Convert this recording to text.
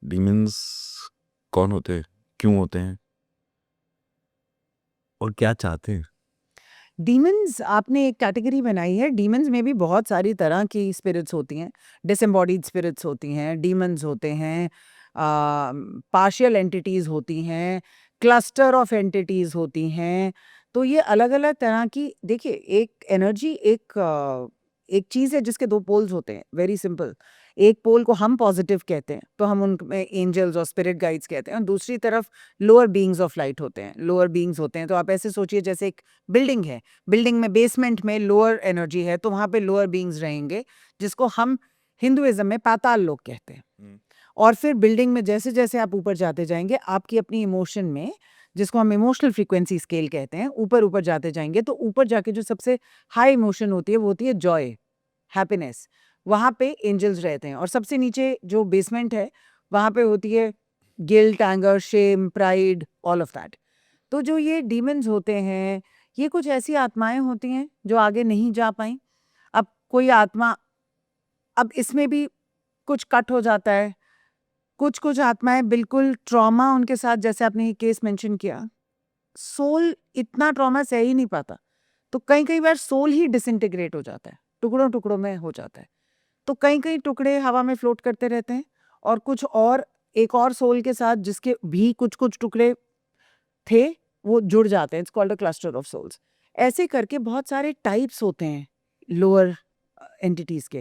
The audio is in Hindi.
डीमंस कौन होते हैं, क्यों होते हैं और क्या चाहते हैं? डीमंस आपने एक कैटेगरी बनाई है। डीमंस में भी बहुत सारी तरह की स्पिरिट्स होती हैं। डिसएम्बॉडीड स्पिरिट्स होती हैं, डीमंस होते हैं, पार्शियल एंटिटीज़ होती हैं, क्लस्टर ऑफ एंटिटीज़ होती हैं। तो ये अलग अलग तरह की, देखिए, एक एनर्जी एक चीज़ है जिसके दो पोल्स होते हैं। Very simple. एक पोल को हम पॉजिटिव कहते हैं, तो हम उनमें एंजल्स और स्पिरिट गाइड्स कहते हैं, और दूसरी तरफ लोअर बीइंग्स ऑफ लाइट होते हैं, लोअर बीइंग्स होते हैं। तो आप ऐसे सोचिए जैसे एक बिल्डिंग है, बिल्डिंग में बेसमेंट में लोअर एनर्जी है, तो वहां पे लोअर बीइंग्स रहेंगे, जिसको हम हिंदुइज्म में पाताल लोक कहते हैं। और फिर बिल्डिंग में जैसे जैसे आप ऊपर जाते जाएंगे, आपकी अपनी इमोशन में, जिसको हम इमोशनल फ्रीक्वेंसी स्केल कहते हैं, ऊपर ऊपर जाते जाएंगे, तो ऊपर जाके जो सबसे हाई इमोशन होती है वो होती है जॉय, हैप्पीनेस। वहां पे एंजल्स रहते हैं। और सबसे नीचे जो बेसमेंट है, वहां पे होती है guilt, anger, shame, pride, all of that. तो जो ये डीमंस होते हैं, ये कुछ ऐसी आत्माएं होती हैं जो आगे नहीं जा पाई। अब कोई आत्मा, अब इसमें भी कुछ कट हो जाता है। कुछ कुछ आत्माएं बिल्कुल ट्रॉमा उनके साथ, जैसे आपने ये केस मेंशन किया, सोल इतना ट्रॉमा सह ही नहीं पाता, तो कई कई बार सोल ही डिसइंटीग्रेट हो जाता है, टुकड़ों टुकड़ों में हो जाता है। तो कई कई टुकड़े हवा में फ्लोट करते रहते हैं, और कुछ और, एक और सोल के साथ जिसके भी कुछ कुछ टुकड़े थे, वो जुड़ जाते हैं। It's called a cluster of souls. ऐसे करके बहुत सारे टाइप्स होते हैं लोअर एंटिटीज के।